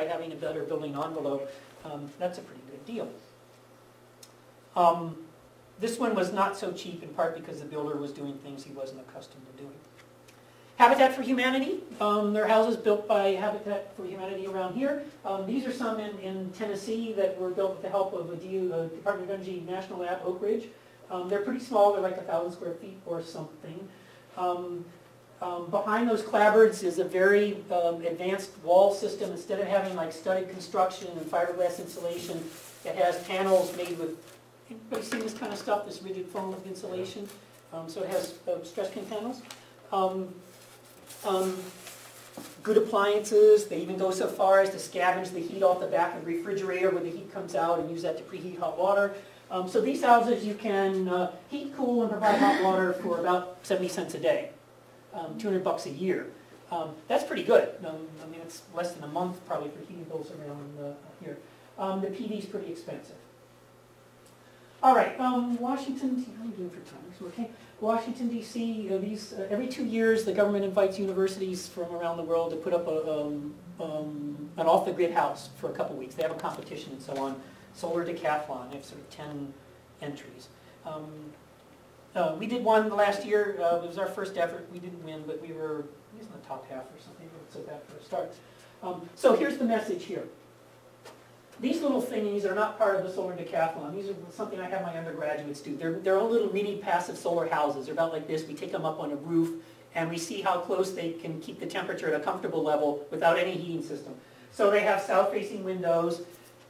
by having a better building envelope, that's a pretty good deal. This one was not so cheap, in part because the builder was doing things he wasn't accustomed to doing. Habitat for Humanity. There are houses built by Habitat for Humanity around here. These are some in Tennessee that were built with the help of a Department of Energy National Lab, Oak Ridge. They're pretty small. They're like 1,000 square feet or something. Behind those clapboards is a very advanced wall system. Instead of having like studded construction and fiberglass insulation, it has panels made with, anybody seen this kind of stuff, this rigid foam insulation? So it has stress pin panels. Good appliances. They even go so far as to scavenge the heat off the back of the refrigerator when the heat comes out and use that to preheat hot water. So these houses you can heat, cool, and provide hot water for about 70 cents a day, $200 a year. That's pretty good. I mean, it's less than a month probably for heating bills around here. The PD is pretty expensive. All right, Washington, how are we doing for time? Okay. Washington, D.C., every 2 years the government invites universities from around the world to put up an off-the-grid house for a couple weeks. They have a competition and so on. Solar Decathlon, they have sort of 10 entries. We did one last year. It was our first effort. We didn't win, but we were in the top half or something. So that for a start. So here's the message here. These little thingies are not part of the Solar Decathlon. These are something I have my undergraduates do. They're all little mini passive solar houses. They're about like this. We take them up on a roof, and we see how close they can keep the temperature at a comfortable level without any heating system. So they have south-facing windows,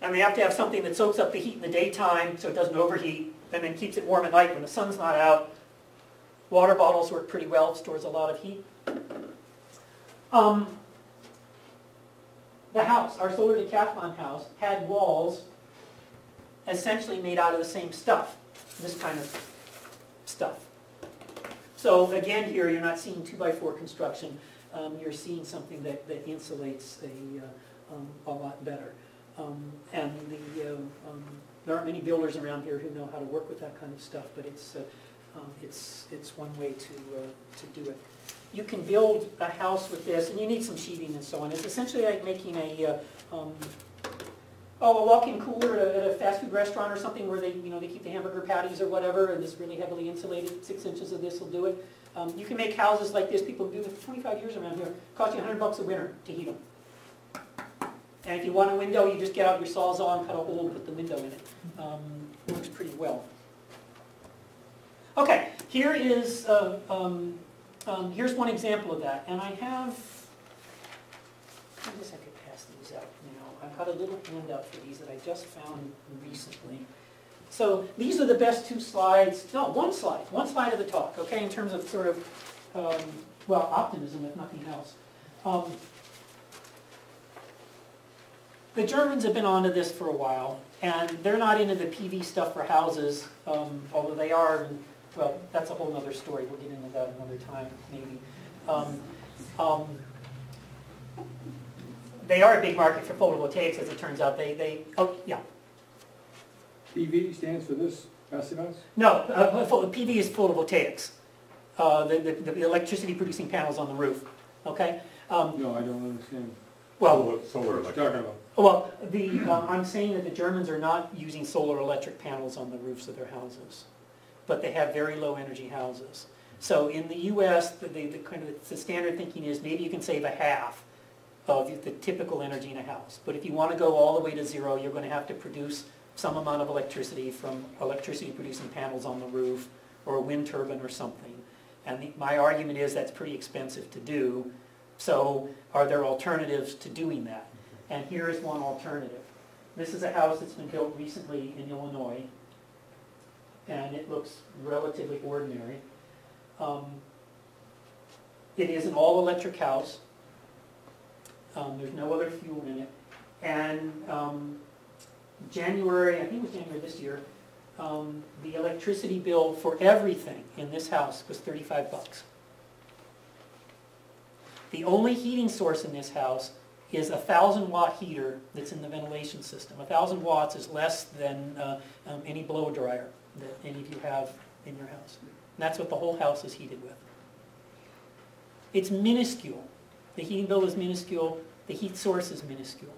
and they have to have something that soaks up the heat in the daytime so it doesn't overheat, and then keeps it warm at night when the sun's not out. Water bottles work pretty well. It stores a lot of heat. The house, our Solar Decathlon house, had walls essentially made out of the same stuff, this kind of stuff. So again here, you're not seeing 2x4 construction. You're seeing something that insulates a lot better. And there aren't many builders around here who know how to work with that kind of stuff, but it's one way to do it. You can build a house with this, and you need some sheathing and so on. It's essentially like making a walk-in cooler at a fast food restaurant or something where they keep the hamburger patties or whatever, and it's really heavily insulated. 6 inches of this will do it. You can make houses like this. People do it for 25 years around here. It costs you $100 a winter to heat them. And if you want a window, you just get out your Sawzall and cut a hole and put the window in it. It works pretty well. Okay, here is here's one example of that, and I guess I could pass these out now. I've got a little handout for these that I just found recently. So these are the best two slides, no, one slide of the talk, okay, in terms of sort of, well, optimism if nothing else. The Germans have been onto this for a while, and they're not into the PV stuff for houses, although they are. Well, that's a whole other story. We'll get into that another time, maybe. They are a big market for photovoltaics, as it turns out. Oh, yeah. PV stands for this, passive house? No, PV is photovoltaics. The electricity producing panels on the roof. Okay? No, I don't understand. Well, solar electric. Well, I'm saying that the Germans are not using solar electric panels on the roofs of their houses, but they have very low energy houses. So in the U.S., the standard thinking is maybe you can save a half of the typical energy in a house. But if you want to go all the way to zero, you're going to have to produce some amount of electricity from electricity-producing panels on the roof or a wind turbine or something. And my argument is that's pretty expensive to do. So are there alternatives to doing that? And here is one alternative. This is a house that's been built recently in Illinois, and it looks relatively ordinary. It is an all-electric house. There's no other fuel in it. And January, I think it was January this year, the electricity bill for everything in this house was $35. The only heating source in this house is a 1,000-watt heater that's in the ventilation system. 1,000 watts is less than any blow dryer that any of you have in your house. And that's what the whole house is heated with. It's minuscule. The heating bill is minuscule. The heat source is minuscule.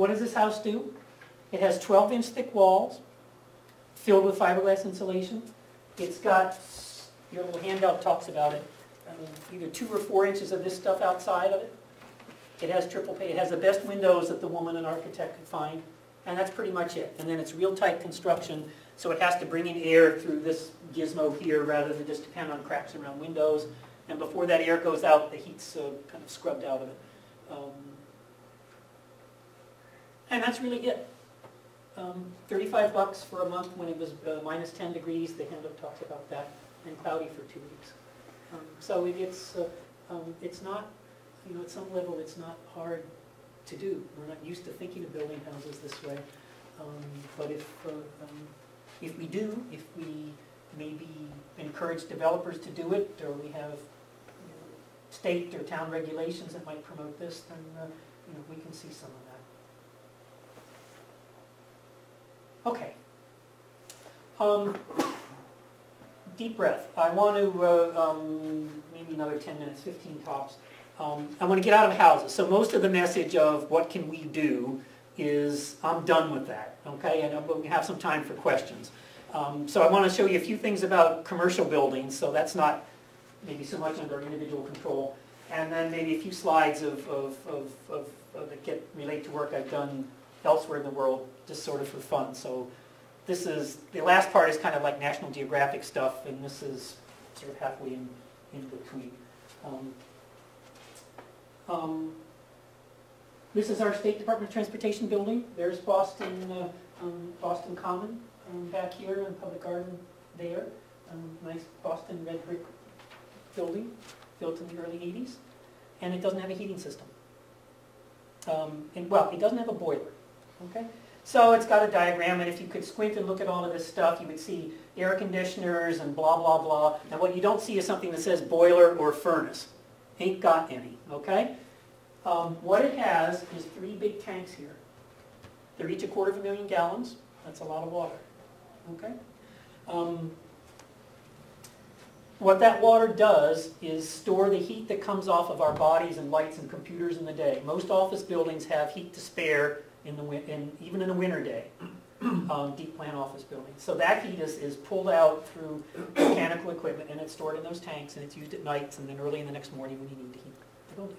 What does this house do? It has 12-inch thick walls filled with fiberglass insulation. It's got, your little handout talks about it, either 2 or 4 inches of this stuff outside of it. It has triple pane. It has the best windows that the woman, an architect, could find. And that's pretty much it. And then it's real tight construction, so it has to bring in air through this gizmo here rather than just depend on cracks around windows. And before that air goes out, the heat's kind of scrubbed out of it. And that's really it. $35 for a month when it was minus 10 degrees. The handout talks about that. And cloudy for 2 weeks. So it's not, you know, at some level it's not hard to do. We're not used to thinking of building houses this way. But if we do, if we maybe encourage developers to do it, or we have state or town regulations that might promote this, then you know, we can see some of that. Okay. Deep breath. I want to, maybe another 10 minutes, 15 tops. I want to get out of houses. So most of the message of what can we do is I'm done with that, okay? And we have some time for questions. So I want to show you a few things about commercial buildings, so that's not maybe so much under individual control. And then maybe a few slides that relate to work I've done elsewhere in the world, just sort of for fun. So this is, the last part is kind of like National Geographic stuff, and this is sort of halfway in between. This is our State Department of Transportation building. There's Boston, Boston Common back here, and Public Garden there. Nice Boston red brick building, built in the early 80s. And it doesn't have a heating system. Well, it doesn't have a boiler. Okay? So it's got a diagram, and if you could squint and look at all of this stuff, you would see air conditioners and blah, blah, blah. And what you don't see is something that says boiler or furnace. Ain't got any, okay? What it has is 3 big tanks here. They're each 250,000 gallons. That's a lot of water, okay? What that water does is store the heat that comes off of our bodies and lights and computers in the day. Most office buildings have heat to spare even in a winter day, deep plan office buildings. So that heat is pulled out through mechanical equipment, and it's stored in those tanks, and it's used at nights and then early in the next morning when you need to heat the building.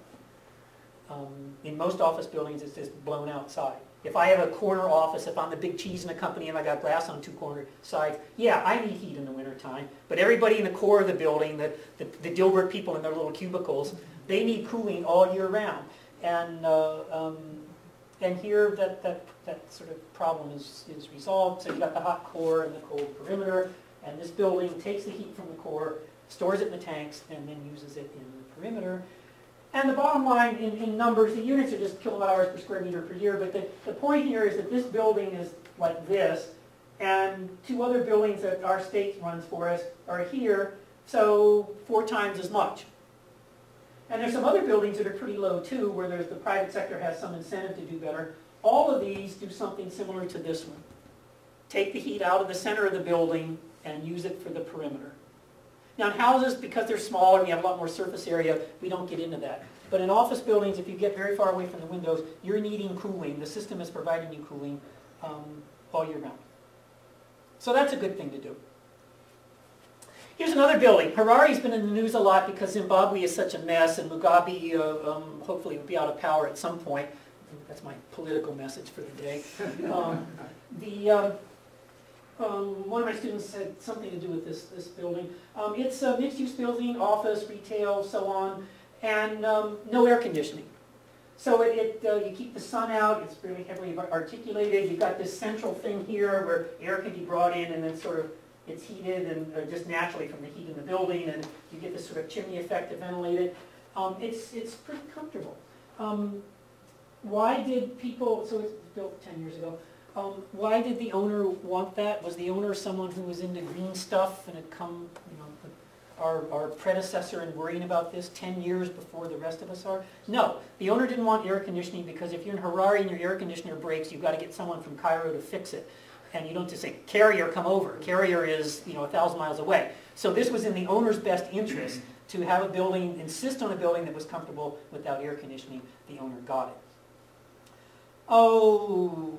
In most office buildings, it's just blown outside. If I have a corner office, if I'm the big cheese in a company and I got glass on 2 corner sides, yeah, I need heat in the wintertime. But everybody in the core of the building, the Dilbert people in their little cubicles, they need cooling all year round. And here that sort of problem is resolved. So you've got the hot core and the cold perimeter. And this building takes the heat from the core, stores it in the tanks, and then uses it in the perimeter. And the bottom line in numbers, the units are just kilowatt hours per square meter per year, but the point here is that this building is like this, and 2 other buildings that our state runs for us are here, so 4 times as much. And there's some other buildings that are pretty low too, where the private sector has some incentive to do better. All of these do something similar to this one. Take the heat out of the center of the building and use it for the perimeter. Now in houses, because they're smaller and you have a lot more surface area, we don't get into that. But in office buildings, if you get very far away from the windows, you're needing cooling. The system is providing you cooling all year round. So that's a good thing to do. Here's another building. Harari's been in the news a lot because Zimbabwe is such a mess, and Mugabe hopefully will be out of power at some point. That's my political message for the day. One of my students said something to do with this building. It's a mixed-use building, office, retail, so on, and no air conditioning. So you keep the sun out, it's really heavily articulated. You've got this central thing here where air can be brought in and then sort of it's heated and just naturally from the heat in the building, and you get this sort of chimney effect to ventilate it. It's pretty comfortable. Why did people, so it's built 10 years ago, why did the owner want that? Was the owner someone who was into green stuff and had come, you know, our predecessor in worrying about this 10 years before the rest of us are? No, the owner didn't want air conditioning because if you're in Harare and your air conditioner breaks, you've got to get someone from Cairo to fix it. And you don't just say, Carrier, come over. Carrier is, you know, 1,000 miles away. So this was in the owner's best interest to have a building, insist on a building that was comfortable without air conditioning. The owner got it. Oh,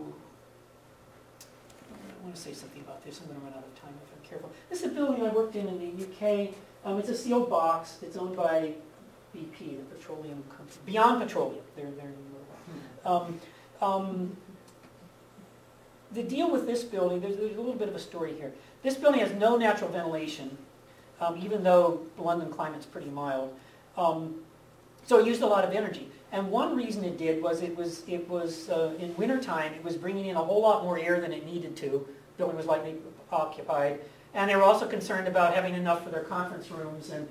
I want to say something about this. I'm going to run out of time if I'm careful. This is a building I worked in the UK. It's a sealed box. It's owned by BP, the petroleum company. Beyond Petroleum. They're the deal with this building, there's a little bit of a story here. This building has no natural ventilation, even though the London climate's pretty mild. So it used a lot of energy. And one reason it did was it was in wintertime, it was bringing in a whole lot more air than it needed to. The building was lightly occupied. And they were also concerned about having enough for their conference rooms, and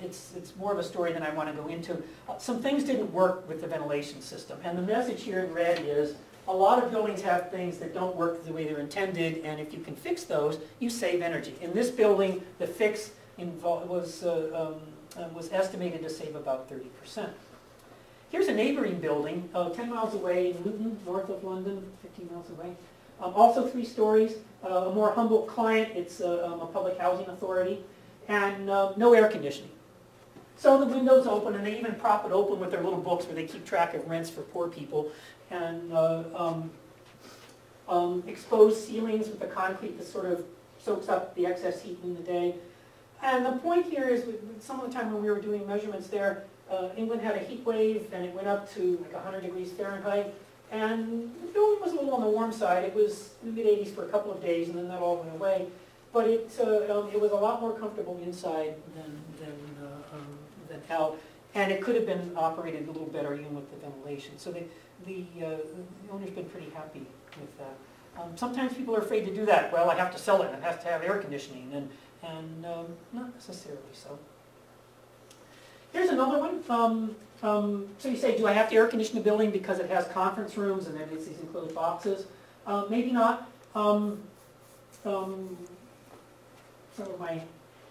it's more of a story than I want to go into. Some things didn't work with the ventilation system. And the message here in red is a lot of buildings have things that don't work the way they're intended, and if you can fix those, you save energy. In this building, the fix was estimated to save about 30%. Here's a neighboring building, 10 miles away in Luton, north of London, 15 miles away. Also 3 stories, a more humble client, it's a public housing authority, and no air conditioning. So the window's open, and they even prop it open with their little books where they keep track of rents for poor people, and exposed ceilings with the concrete that sort of soaks up the excess heat in the day. And the point here is, some of the time when we were doing measurements there, England had a heat wave, and it went up to like 100 degrees Fahrenheit, and the building was a little on the warm side. It was in the mid-80s for a couple of days, and then that all went away. But it was a lot more comfortable inside than out, and it could have been operated a little better even with the ventilation. So the owner's been pretty happy with that. Sometimes people are afraid to do that. Well, I have to sell it, and it has to have air conditioning, and not necessarily so. Here's another one. So you say, do I have to air condition the building because it has conference rooms and it's these enclosed boxes? Maybe not. Some of my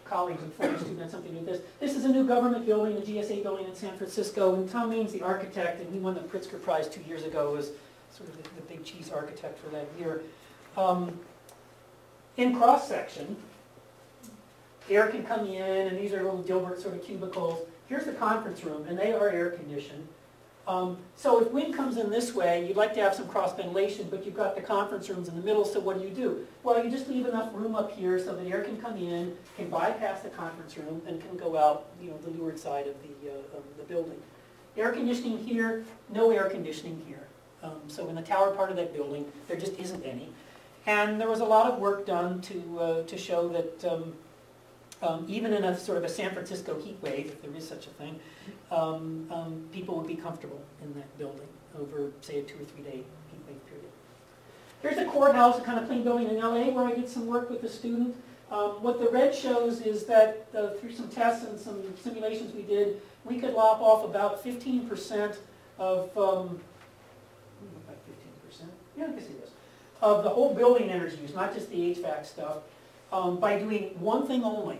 colleagues and former students had something to do with this. This is a new government building, the GSA building in San Francisco, and Tom Main's the architect, and he won the Pritzker Prize 2 years ago as sort of the big cheese architect for that year. In cross-section, air can come in, and these are little Dilbert sort of cubicles. Here's the conference room, and they are air-conditioned. So if wind comes in this way, you'd like to have some cross-ventilation, but you've got the conference rooms in the middle, so what do? Well, you just leave enough room up here so that air can come in, can bypass the conference room, and can go out, the leeward side of the building. Air conditioning here, no air conditioning here. So in the tower part of that building, there just isn't any. And there was a lot of work done to show that even in a sort of a San Francisco heat wave, if there is such a thing, people would be comfortable in that building over, say, a 2 or 3 day heat wave period. Here's a courthouse, a kind of clean building in LA where I did some work with a student. What the red shows is that through some tests and some simulations we did, we could lop off about 15% of, about 15%? Yeah, I guess it is. Of the whole building energy use, not just the HVAC stuff, by doing one thing only.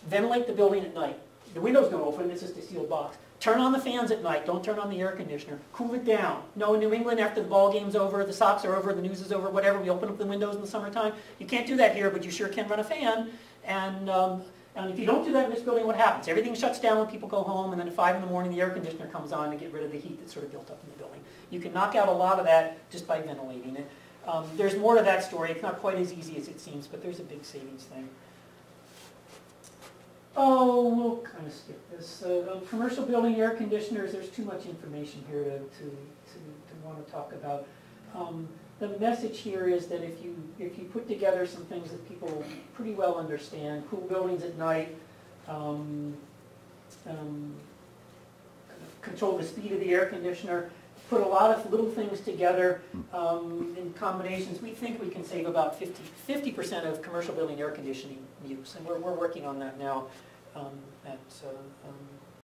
Ventilate the building at night. The windows don't open, it's just a sealed box. Turn on the fans at night, don't turn on the air conditioner. Cool it down. No, in New England, after the ball game's over, the Sox are over, the news is over, whatever, we open up the windows in the summertime. You can't do that here, but you sure can run a fan. And if you don't do that in this building, what happens? Everything shuts down when people go home, and then at 5 in the morning, the air conditioner comes on to get rid of the heat that's sort of built up in the building. You can knock out a lot of that just by ventilating it. There's more to that story. It's not quite as easy as it seems, but there's a big savings thing. Oh, we'll kind of skip this. Commercial building air conditioners, there's too much information here to want to talk about. The message here is that if you put together some things that people pretty well understand, cool buildings at night, control the speed of the air conditioner, put a lot of little things together in combinations, we think we can save about 50% of commercial building air conditioning use. And we're working on that now at